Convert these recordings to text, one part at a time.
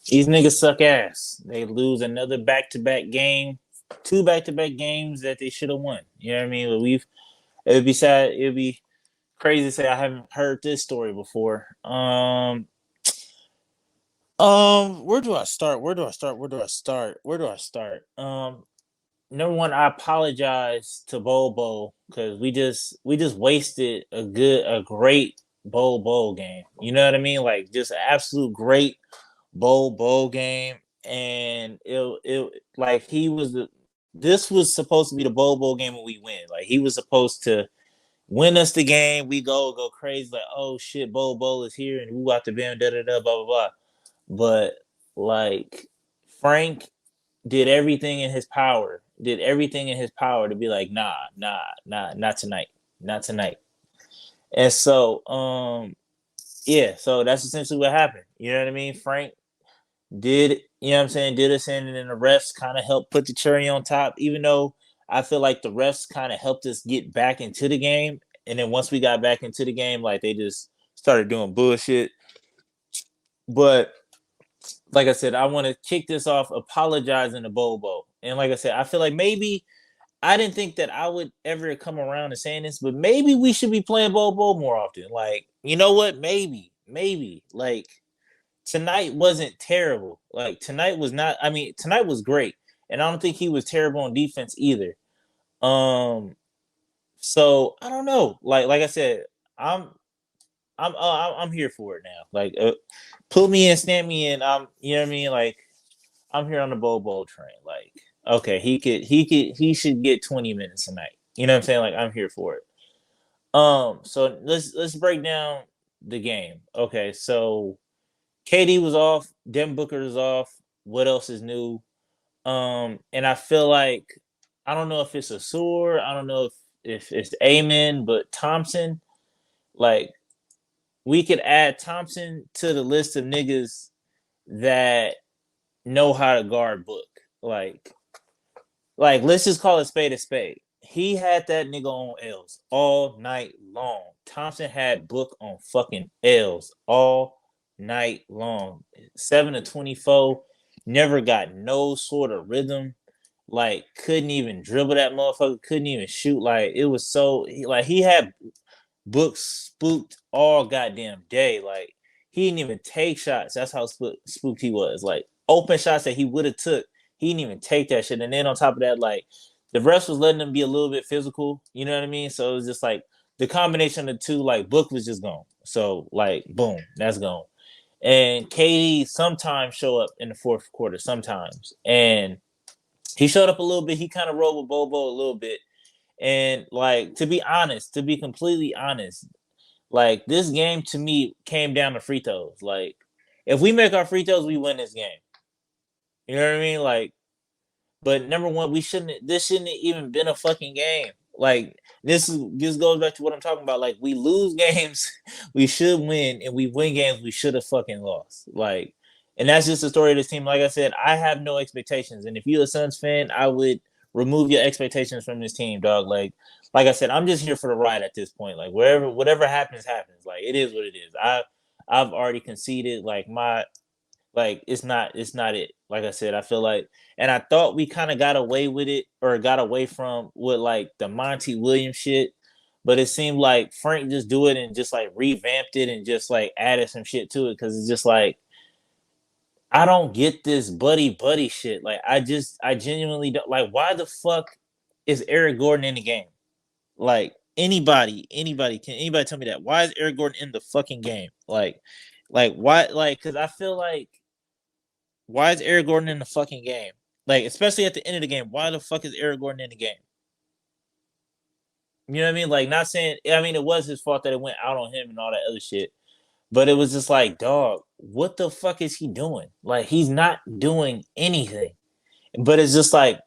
These niggas suck ass. They lose another back to back game, two back to back games that they should have won. You know what I mean? But it would be sad. It would be crazy to say I haven't heard this story before. Where do I start? Where do I start? Where do I start? Where do I start? Number one, I apologize to Bobo because we just wasted a great Bowl game. You know what I mean? Like just an absolute great bowl game, and it like he was the. This was supposed to be the bowl game when we win. Like he was supposed to win us the game. We go crazy like, oh shit, bowl is here, and we got the bam da da da blah blah blah. But like Frank did everything in his power, did everything in his power to be like, nah, not tonight, not tonight. And so, yeah, so that's essentially what happened. You know what I mean? Frank did, you know what I'm saying, did us in, and then the refs kind of helped put the cherry on top, even though I feel like the refs kind of helped us get back into the game. And then once we got back into the game, like they just started doing bullshit. But like I said, I want to kick this off apologizing to Bobo. And like I said, I feel like maybe I didn't think that I would ever come around to saying this, but maybe we should be playing Bobo more often. Like, you know what? Maybe. Like, tonight wasn't terrible. Like, tonight was not, I mean, tonight was great. And I don't think he was terrible on defense either. Um, so I don't know. Like I said, I'm I'm here for it now. Like, put me in, stamp me in. You know what I mean? Like, I'm here on the Bobo train. Like, okay, he should get 20 minutes tonight. You know what I'm saying? Like, I'm here for it. So let's break down the game. Okay, so KD was off, Devin Booker is off. What else is new? And I feel like I don't know if it's a sore, I don't know if it's Amen, but Thompson, like we could add Thompson to the list of niggas that know how to guard Book. Like let's just call it spade a spade. He had that nigga on L's all night long. Thompson had Book on fucking L's all night long. 7 to 24, never got no sort of rhythm. Like couldn't even dribble that motherfucker. Couldn't even shoot. Like it was so like he had Book spooked all goddamn day. Like he didn't even take shots. That's how spooked he was. Like open shots that he would have took, he didn't even take that shit. And then on top of that, like the refs was letting him be a little bit physical. You know what I mean? So it was just like the combination of the two. Like Book was just gone. So like boom, that's gone. And KD sometimes show up in the fourth quarter, sometimes, and he showed up a little bit. He kind of rolled with Bobo a little bit. And like to be honest, to be completely honest, like this game to me came down to free throws. Like if we make our free throws, we win this game. You know what I mean? Like, but number one, we shouldn't. This shouldn't have even been a fucking game. Like this goes back to what I'm talking about. Like we lose games, we should win, and we win games we should have fucking lost. Like, and that's just the story of this team. Like I said, I have no expectations, and if you're a Suns fan, I would remove your expectations from this team, dog. Like I said, I'm just here for the ride at this point. Like whatever happens, happens. Like it is what it is. I've already conceded. Like my like it's not it. Like I said, I feel like, and I thought we kind of got away with it or got away from with like the Monty Williams shit, but it seemed like Frank just do it and just like revamped it and just like added some shit to it because it's just like I don't get this buddy shit. Like I genuinely don't like why the fuck is Eric Gordon in the game? Like anybody tell me that? Why is Eric Gordon in the fucking game? Like why? Like because I feel like why is Eric Gordon in the fucking game? Like, especially at the end of the game, why the fuck is Eric Gordon in the game? You know what I mean? Like, not saying, I mean, it was his fault that it went out on him and all that other shit, but it was just like, dog, what the fuck is he doing? Like, he's not doing anything. But it's just like,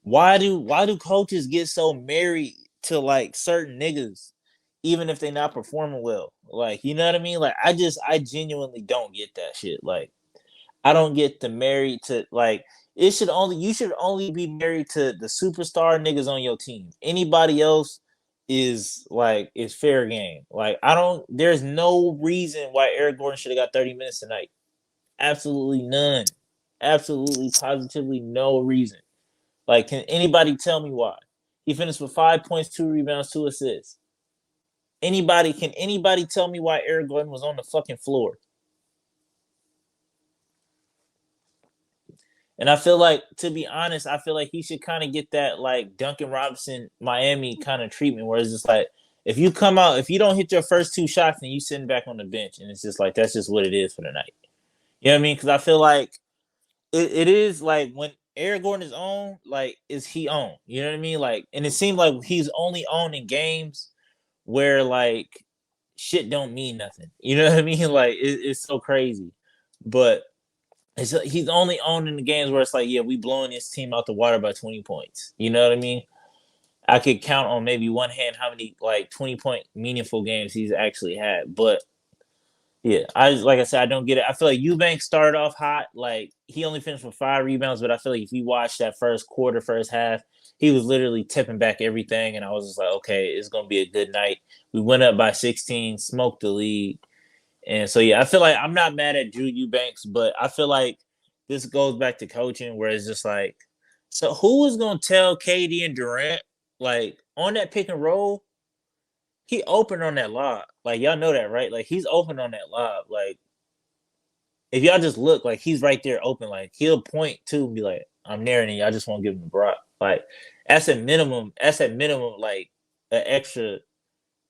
why do coaches get so married to like certain niggas, even if they're not performing well? Like, you know what I mean? Like, I genuinely don't get that shit. Like, I don't get the married to like you should only be married to the superstar niggas on your team. Anybody else is fair game. Like I don't there's no reason why Eric Gordon should have got 30 minutes tonight. Absolutely none. Absolutely, positively no reason. Like, can anybody tell me why? He finished with 5 points, 2 rebounds, 2 assists. Can anybody tell me why Eric Gordon was on the fucking floor? And I feel like, to be honest, I feel like he should kind of get that like Duncan Robinson Miami kind of treatment, where it's just like, if you come out, if you don't hit your first 2 shots, then you sitting back on the bench, and it's just like that's just what it is for the night. You know what I mean? Because I feel like it is like when Eric Gordon is on, like is he on? You know what I mean? Like, and it seemed like he's only on in games where like shit don't mean nothing. You know what I mean? Like it's so crazy, but he's only on in the games where it's like, yeah, we blowing this team out the water by 20 points. You know what I mean? I could count on maybe one hand how many like 20-point meaningful games he's actually had. But yeah, like I said, I don't get it. I feel like Eubanks started off hot. Like he only finished with 5 rebounds, but I feel like if you watch that first quarter, first half, he was literally tipping back everything, and I was just like, okay, it's gonna be a good night. We went up by 16, smoked the lead. And so yeah, I feel like I'm not mad at Drew Eubanks, but I feel like this goes back to coaching where it's just like, so who is gonna tell KD and Durant like on that pick and roll? He opened on that lob. Like y'all know that, right? Like he's open on that lob. Like if y'all just look, like he's right there open. Like he'll point to and be like, I'm there, and y'all just won't give him a block. Like that's at minimum. That's at minimum like an extra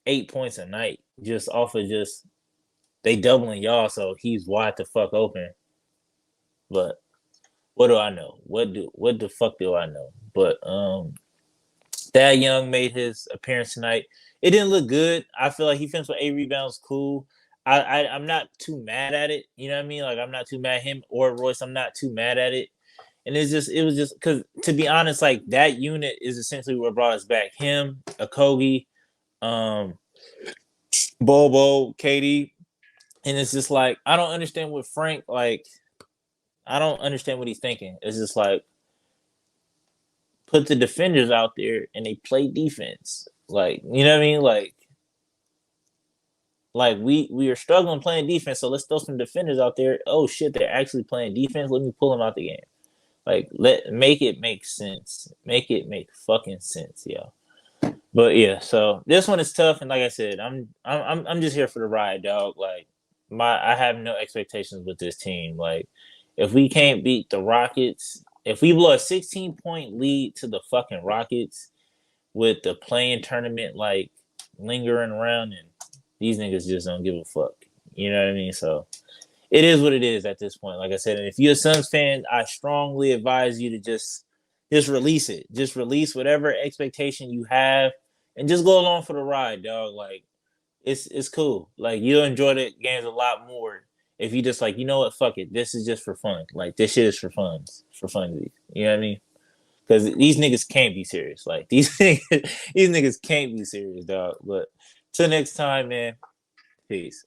8 points a night just off of just they doubling y'all, so he's wide the fuck open. But what do I know? What the fuck do I know? But Thad Young made his appearance tonight. It didn't look good. I feel like he finished with 8 rebounds, cool. I'm not too mad at it. You know what I mean? Like I'm not too mad at him or Royce. I'm not too mad at it. And it was just because to be honest, like that unit is essentially what brought us back. Him, Akogi, um, Bobo, Katie, and it's just like I don't understand what Frank like. I don't understand what he's thinking. It's just like put the defenders out there and they play defense. Like you know what I mean? Like we are struggling playing defense, so let's throw some defenders out there. Oh shit, they're actually playing defense. Let me pull them out the game. Like let make it make sense. Make it make fucking sense, yo. But yeah, so this one is tough, and like I said, I'm just here for the ride, dog. Like I have no expectations with this team. Like if we can't beat the Rockets, if we blow a 16-point lead to the fucking Rockets with the playing tournament like lingering around, and these niggas just don't give a fuck. You know what I mean? So it is what it is at this point. Like I said, and if you're a Suns fan, I strongly advise you to just release it. Just release whatever expectation you have, and just go along for the ride, dog. Like it's cool. Like you'll enjoy the games a lot more if you just like, you know what, fuck it. This is just for fun. Like this shit is for fun, for fun. You know what I mean? Because these niggas can't be serious. Like these niggas can't be serious, dog. But till next time, man. Peace.